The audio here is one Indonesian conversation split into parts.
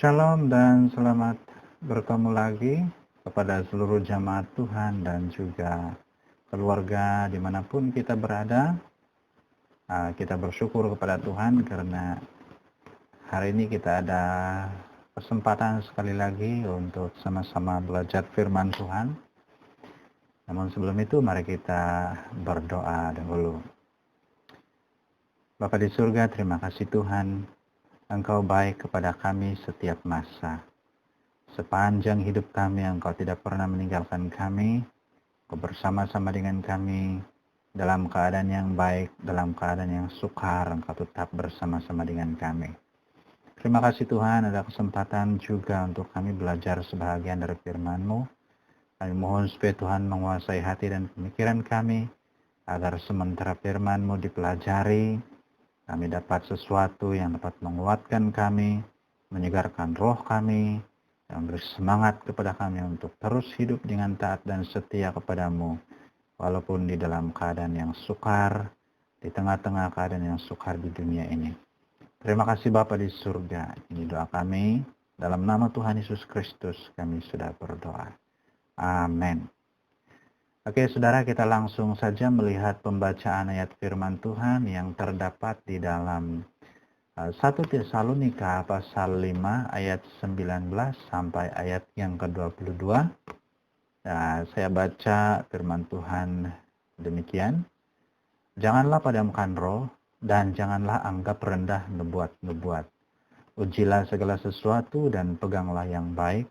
Shalom dan selamat bertemu lagi kepada seluruh jamaat Tuhan dan juga keluarga dimanapun kita berada. Kita bersyukur kepada Tuhan karena hari ini kita ada kesempatan sekali lagi untuk sama-sama belajar firman Tuhan. Namun sebelum itu mari kita berdoa dahulu. Bapa di surga, terima kasih Tuhan, Engkau baik kepada kami setiap masa. Sepanjang hidup kami, Engkau tidak pernah meninggalkan kami. Engkau bersama-sama dengan kami dalam keadaan yang baik, dalam keadaan yang sukar. Engkau tetap bersama-sama dengan kami. Terima kasih Tuhan, ada kesempatan juga untuk kami belajar sebahagian dari firman-Mu. Kami mohon supaya Tuhan menguasai hati dan pemikiran kami, agar sementara firman-Mu dipelajari, kami dapat sesuatu yang dapat menguatkan kami, menyegarkan roh kami, dan beri semangat kepada kami untuk terus hidup dengan taat dan setia kepadamu, walaupun di dalam keadaan yang sukar, di tengah-tengah keadaan yang sukar di dunia ini. Terima kasih Bapa di surga. Ini doa kami, dalam nama Tuhan Yesus Kristus kami sudah berdoa. Amin. Oke saudara, kita langsung saja melihat pembacaan ayat firman Tuhan yang terdapat di dalam 1 Tesalonika pasal 5 ayat 19 sampai ayat yang ke-22. Nah, saya baca firman Tuhan demikian. Janganlah padamkan roh dan janganlah anggap rendah nubuat-nubuat. Ujilah segala sesuatu dan peganglah yang baik.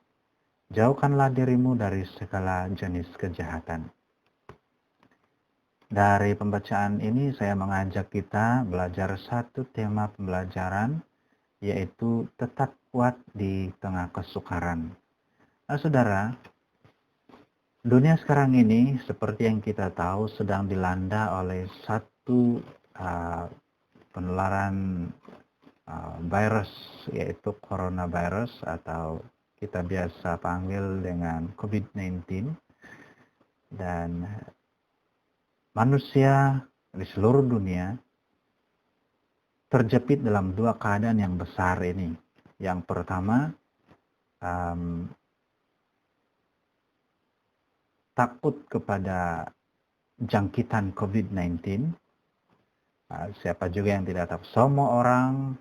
Jauhkanlah dirimu dari segala jenis kejahatan. Dari pembacaan ini saya mengajak kita belajar satu tema pembelajaran, yaitu tetap kuat di tengah kesukaran. Nah, saudara, dunia sekarang ini seperti yang kita tahu sedang dilanda oleh satu penularan virus, yaitu coronavirus atau kita biasa panggil dengan COVID-19. Dan manusia di seluruh dunia terjepit dalam dua keadaan yang besar ini. Yang pertama, takut kepada jangkitan COVID-19. Siapa juga yang tidak tahu, semua orang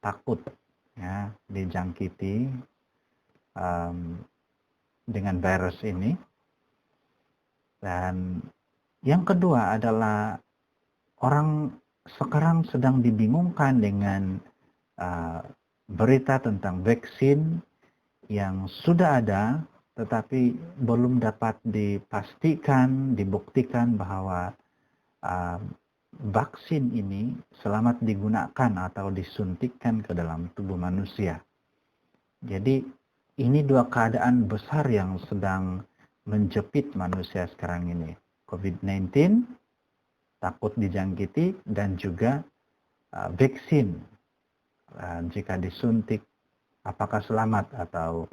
takut ya dijangkiti dengan virus ini. Dan yang kedua adalah orang sekarang sedang dibingungkan dengan berita tentang vaksin yang sudah ada, tetapi belum dapat dipastikan, dibuktikan bahwa vaksin ini selamat digunakan atau disuntikkan ke dalam tubuh manusia. Jadi ini dua keadaan besar yang sedang menjepit manusia sekarang ini. COVID-19, takut dijangkiti, dan juga vaksin. Jika disuntik, apakah selamat atau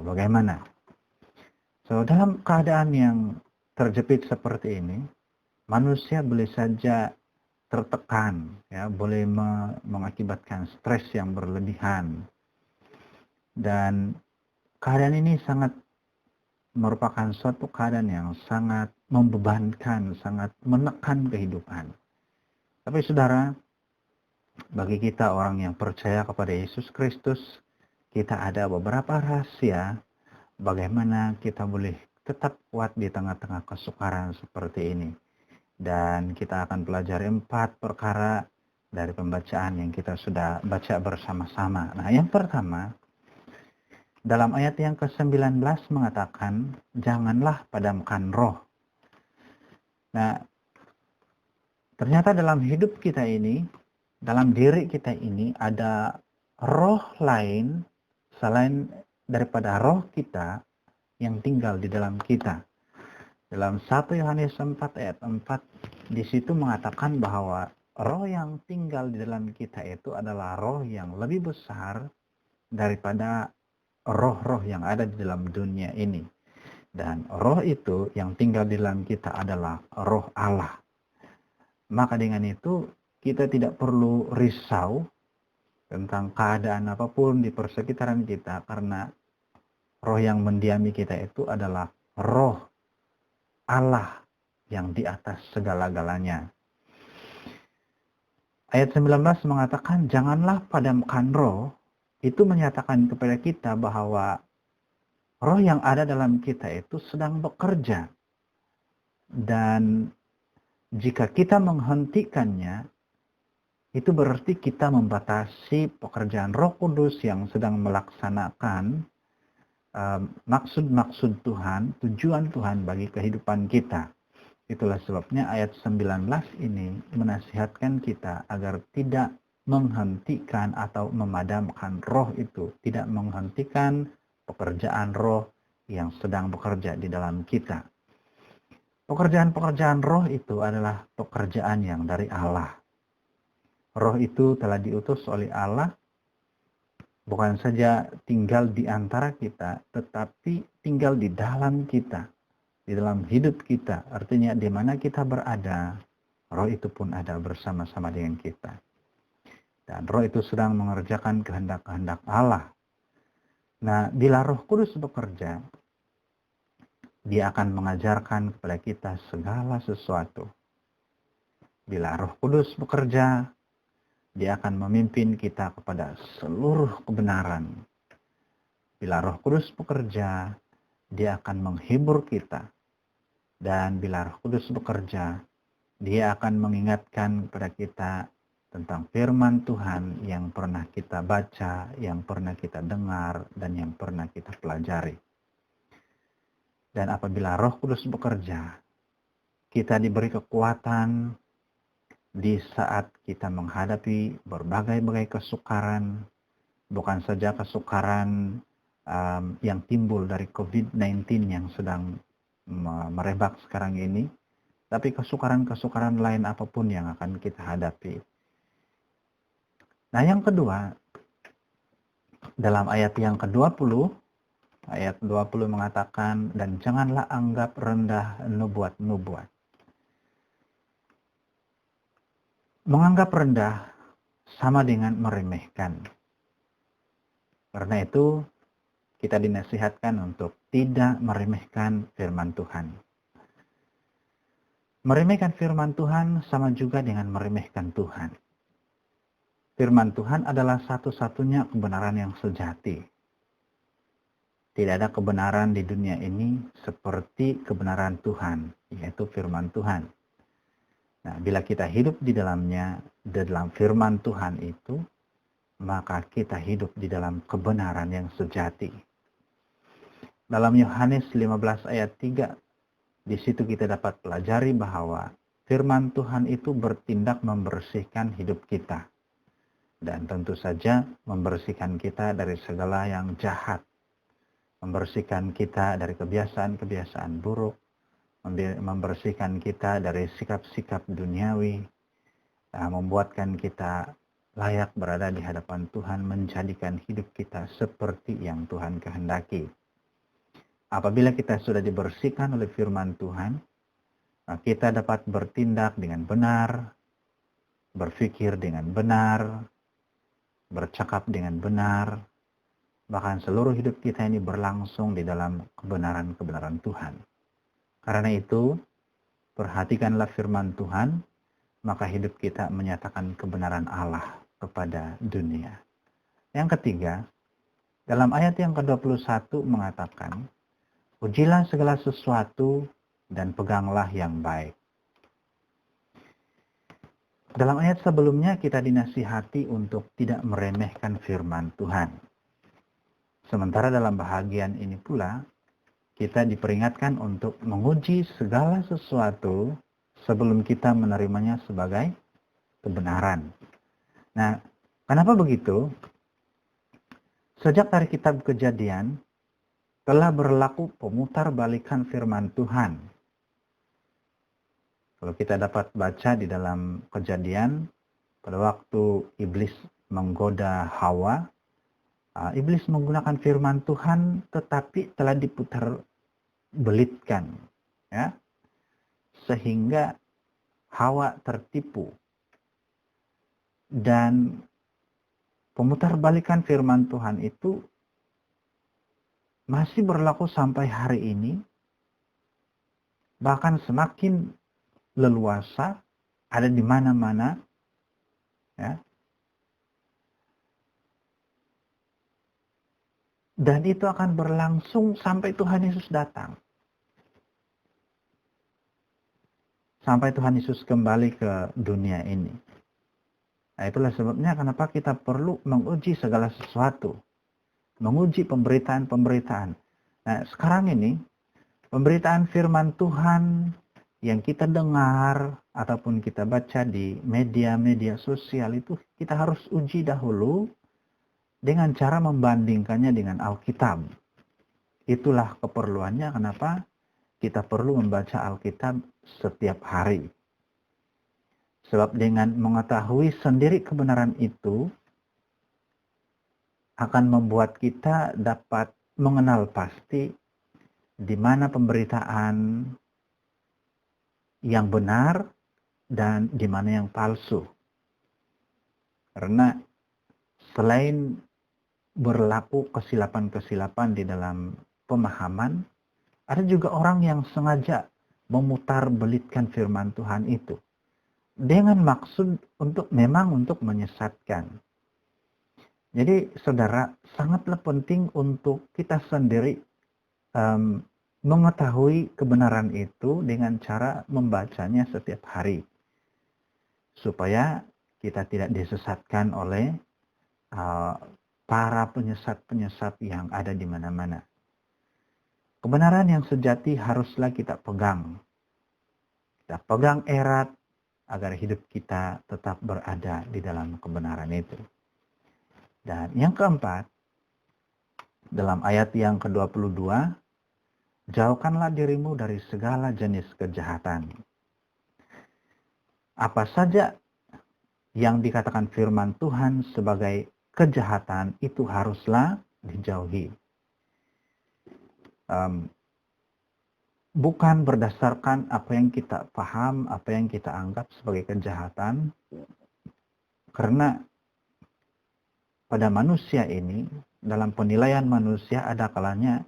bagaimana? So, dalam keadaan yang terjepit seperti ini, manusia boleh saja tertekan, ya, boleh mengakibatkan stres yang berlebihan. Dan keadaan ini sangat merupakan suatu keadaan yang sangat membebankan, sangat menekan kehidupan. Tapi saudara, bagi kita orang yang percaya kepada Yesus Kristus, kita ada beberapa rahasia bagaimana kita boleh tetap kuat di tengah-tengah kesukaran seperti ini. Dan kita akan pelajari 4 perkara dari pembacaan yang kita sudah baca bersama-sama. Nah, yang pertama, dalam ayat yang ke-19 mengatakan, janganlah padamkan roh. Nah, ternyata dalam hidup kita ini, dalam diri kita ini ada roh lain selain daripada roh kita yang tinggal di dalam kita. Dalam 1 Yohanes 4 ayat 4, di situ mengatakan bahwa roh yang tinggal di dalam kita itu adalah roh yang lebih besar daripada roh-roh yang ada di dalam dunia ini. Dan roh itu yang tinggal di dalam kita adalah roh Allah. Maka dengan itu kita tidak perlu risau tentang keadaan apapun di persekitaran kita, karena roh yang mendiami kita itu adalah roh Allah yang di atas segala-galanya. Ayat 19 mengatakan, janganlah padamkan roh. Itu menyatakan kepada kita bahwa roh yang ada dalam kita itu sedang bekerja. Dan jika kita menghentikannya, itu berarti kita membatasi pekerjaan Roh Kudus yang sedang melaksanakan maksud-maksud Tuhan, tujuan Tuhan bagi kehidupan kita. Itulah sebabnya ayat 19 ini menasihatkan kita agar tidak menghentikan atau memadamkan roh itu, tidak menghentikan pekerjaan roh yang sedang bekerja di dalam kita. Pekerjaan-pekerjaan roh itu adalah pekerjaan yang dari Allah. Roh itu telah diutus oleh Allah, bukan saja tinggal di antara kita, tetapi tinggal di dalam kita, di dalam hidup kita. Artinya di mana kita berada, roh itu pun ada bersama-sama dengan kita. Dan roh itu sedang mengerjakan kehendak-kehendak Allah. Nah, bila Roh Kudus bekerja, Dia akan mengajarkan kepada kita segala sesuatu. Bila Roh Kudus bekerja, Dia akan memimpin kita kepada seluruh kebenaran. Bila Roh Kudus bekerja, Dia akan menghibur kita. Dan bila Roh Kudus bekerja, Dia akan mengingatkan kepada kita tentang firman Tuhan yang pernah kita baca, yang pernah kita dengar, dan yang pernah kita pelajari. Dan apabila Roh Kudus bekerja, kita diberi kekuatan di saat kita menghadapi berbagai-bagai kesukaran, bukan saja kesukaran yang timbul dari COVID-19 yang sedang merebak sekarang ini, tapi kesukaran-kesukaran lain apapun yang akan kita hadapi. Nah, yang kedua, dalam ayat yang ke-20, ayat 20 mengatakan, dan janganlah anggap rendah nubuat-nubuat. Menganggap rendah sama dengan meremehkan. Karena itu, kita dinasihatkan untuk tidak meremehkan firman Tuhan. Meremehkan firman Tuhan sama juga dengan meremehkan Tuhan. Firman Tuhan adalah satu-satunya kebenaran yang sejati. Tidak ada kebenaran di dunia ini seperti kebenaran Tuhan, yaitu firman Tuhan. Nah, bila kita hidup di dalamnya, di dalam firman Tuhan itu, maka kita hidup di dalam kebenaran yang sejati. Dalam Yohanes 15 ayat 3, di situ kita dapat pelajari bahwa firman Tuhan itu bertindak membersihkan hidup kita. Dan tentu saja membersihkan kita dari segala yang jahat. Membersihkan kita dari kebiasaan-kebiasaan buruk. Membersihkan kita dari sikap-sikap duniawi. Membuatkan kita layak berada di hadapan Tuhan, menjadikan hidup kita seperti yang Tuhan kehendaki. Apabila kita sudah dibersihkan oleh firman Tuhan, kita dapat bertindak dengan benar, berpikir dengan benar, bercakap dengan benar, bahkan seluruh hidup kita ini berlangsung di dalam kebenaran-kebenaran Tuhan. Karena itu, perhatikanlah firman Tuhan, maka hidup kita menyatakan kebenaran Allah kepada dunia. Yang ketiga, dalam ayat yang ke-21 mengatakan, ujilah segala sesuatu dan peganglah yang baik. Dalam ayat sebelumnya kita dinasihati untuk tidak meremehkan firman Tuhan. Sementara dalam bahagian ini pula, kita diperingatkan untuk menguji segala sesuatu sebelum kita menerimanya sebagai kebenaran. Nah, kenapa begitu? Sejak dari kitab Kejadian, telah berlaku pemutarbalikan firman Tuhan. Kalau kita dapat baca di dalam Kejadian, pada waktu iblis menggoda Hawa, iblis menggunakan firman Tuhan tetapi telah diputar belitkan, ya, sehingga Hawa tertipu. Dan pemutarbalikan firman Tuhan itu masih berlaku sampai hari ini, bahkan semakin leluasa, ada di mana-mana, ya. Dan itu akan berlangsung sampai Tuhan Yesus datang. Sampai Tuhan Yesus kembali ke dunia ini. Nah, itulah sebabnya kenapa kita perlu menguji segala sesuatu. Menguji pemberitaan-pemberitaan. Nah, sekarang ini, pemberitaan firman Tuhan yang kita dengar ataupun kita baca di media-media sosial itu, kita harus uji dahulu dengan cara membandingkannya dengan Alkitab. Itulah keperluannya kenapa kita perlu membaca Alkitab setiap hari. Sebab dengan mengetahui sendiri kebenaran itu akan membuat kita dapat mengenal pasti di mana pemberitaan yang benar dan di mana yang palsu. Karena selain berlaku kesilapan-kesilapan di dalam pemahaman, ada juga orang yang sengaja memutarbelitkan firman Tuhan itu dengan maksud memang untuk menyesatkan. Jadi saudara, sangatlah penting untuk kita sendiri mengetahui kebenaran itu dengan cara membacanya setiap hari, supaya kita tidak disesatkan oleh para penyesat-penyesat yang ada di mana-mana. Kebenaran yang sejati haruslah kita pegang. Kita pegang erat agar hidup kita tetap berada di dalam kebenaran itu. Dan yang keempat, dalam ayat yang ke-22, jauhkanlah dirimu dari segala jenis kejahatan. Apa saja yang dikatakan firman Tuhan sebagai kejahatan itu haruslah dijauhi. Bukan berdasarkan apa yang kita paham, apa yang kita anggap sebagai kejahatan, karena pada manusia ini, dalam penilaian manusia ada kalanya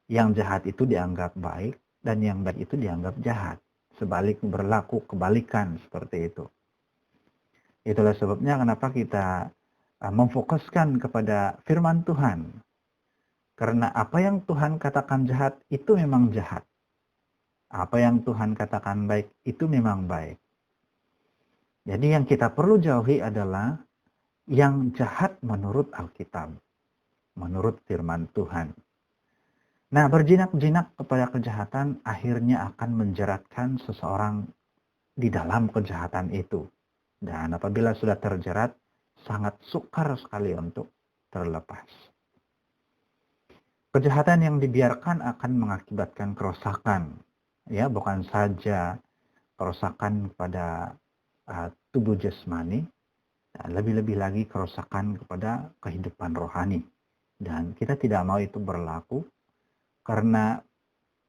yang jahat itu dianggap baik dan yang baik itu dianggap jahat. Sebalik berlaku kebalikan seperti itu. Itulah sebabnya kenapa kita memfokuskan kepada firman Tuhan. Karena apa yang Tuhan katakan jahat itu memang jahat. Apa yang Tuhan katakan baik itu memang baik. Jadi yang kita perlu jauhi adalah yang jahat menurut Alkitab, menurut firman Tuhan. Nah, berjinak-jinak kepada kejahatan akhirnya akan menjeratkan seseorang di dalam kejahatan itu. Dan apabila sudah terjerat, sangat sukar sekali untuk terlepas. Kejahatan yang dibiarkan akan mengakibatkan kerusakan. Ya, bukan saja kerusakan pada tubuh jasmani, lebih-lebih lagi kerusakan kepada kehidupan rohani. Dan kita tidak mau itu berlaku karena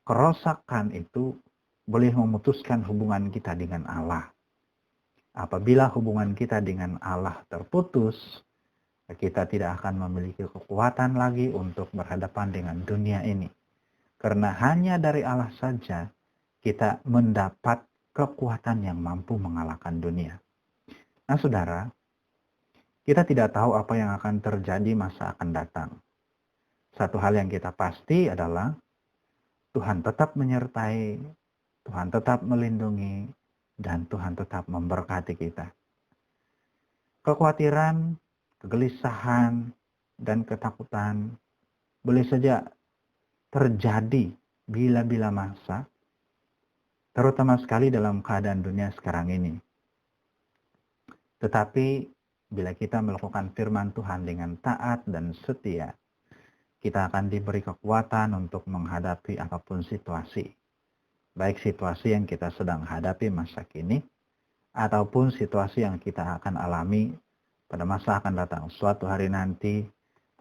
kerusakan itu boleh memutuskan hubungan kita dengan Allah. Apabila hubungan kita dengan Allah terputus, kita tidak akan memiliki kekuatan lagi untuk berhadapan dengan dunia ini. Karena hanya dari Allah saja kita mendapat kekuatan yang mampu mengalahkan dunia. Nah, saudara, kita tidak tahu apa yang akan terjadi masa akan datang. Satu hal yang kita pasti adalah Tuhan tetap menyertai, Tuhan tetap melindungi, dan Tuhan tetap memberkati kita. Kekhawatiran, kegelisahan, dan ketakutan boleh saja terjadi bila-bila masa, terutama sekali dalam keadaan dunia sekarang ini. Tetapi bila kita melakukan firman Tuhan dengan taat dan setia, kita akan diberi kekuatan untuk menghadapi apapun situasi. Baik situasi yang kita sedang hadapi masa kini, ataupun situasi yang kita akan alami pada masa akan datang. Suatu hari nanti,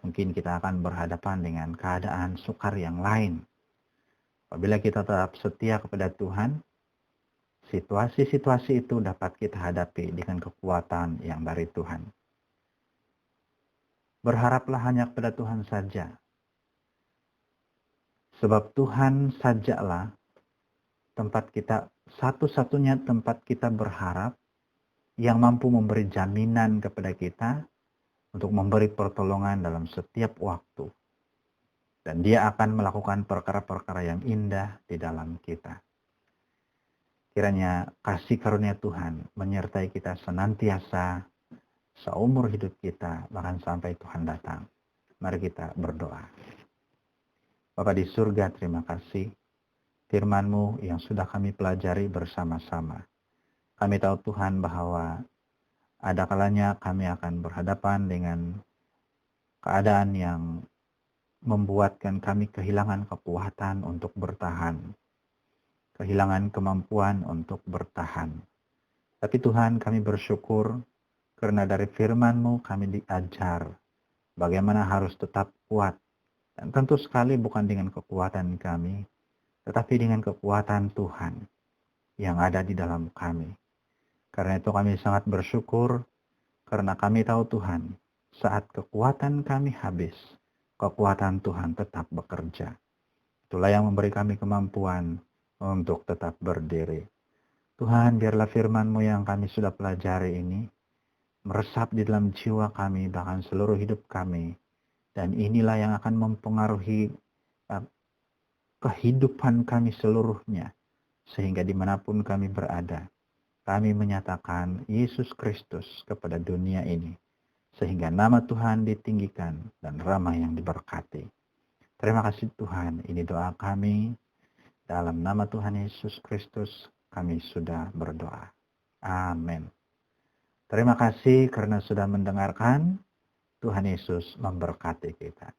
mungkin kita akan berhadapan dengan keadaan sukar yang lain. Apabila kita tetap setia kepada Tuhan, situasi-situasi itu dapat kita hadapi dengan kekuatan yang dari Tuhan. Berharaplah hanya kepada Tuhan saja. Sebab Tuhan sajalah tempat kita, satu-satunya tempat kita berharap yang mampu memberi jaminan kepada kita untuk memberi pertolongan dalam setiap waktu. Dan Dia akan melakukan perkara-perkara yang indah di dalam kita. Kiranya kasih karunia Tuhan menyertai kita senantiasa seumur hidup kita, bahkan sampai Tuhan datang. Mari kita berdoa. Bapa di surga, terima kasih firman-Mu yang sudah kami pelajari bersama-sama. Kami tahu Tuhan bahwa ada kalanya kami akan berhadapan dengan keadaan yang membuatkan kami kehilangan kekuatan untuk bertahan, kehilangan kemampuan untuk bertahan. Tapi Tuhan, kami bersyukur karena dari firman-Mu kami diajar bagaimana harus tetap kuat. Dan tentu sekali bukan dengan kekuatan kami, tetapi dengan kekuatan Tuhan yang ada di dalam kami. Karena itu kami sangat bersyukur, karena kami tahu Tuhan, saat kekuatan kami habis, kekuatan Tuhan tetap bekerja. Itulah yang memberi kami kemampuan untuk tetap berdiri. Tuhan, biarlah firman-Mu yang kami sudah pelajari ini meresap di dalam jiwa kami, bahkan seluruh hidup kami. Dan inilah yang akan mempengaruhi kehidupan kami seluruhnya. Sehingga dimanapun kami berada, kami menyatakan Yesus Kristus kepada dunia ini. Sehingga nama Tuhan ditinggikan dan ramai yang diberkati. Terima kasih Tuhan, ini doa kami. Dalam nama Tuhan Yesus Kristus kami sudah berdoa. Amin. Terima kasih karena sudah mendengarkan. Tuhan Yesus memberkati kita.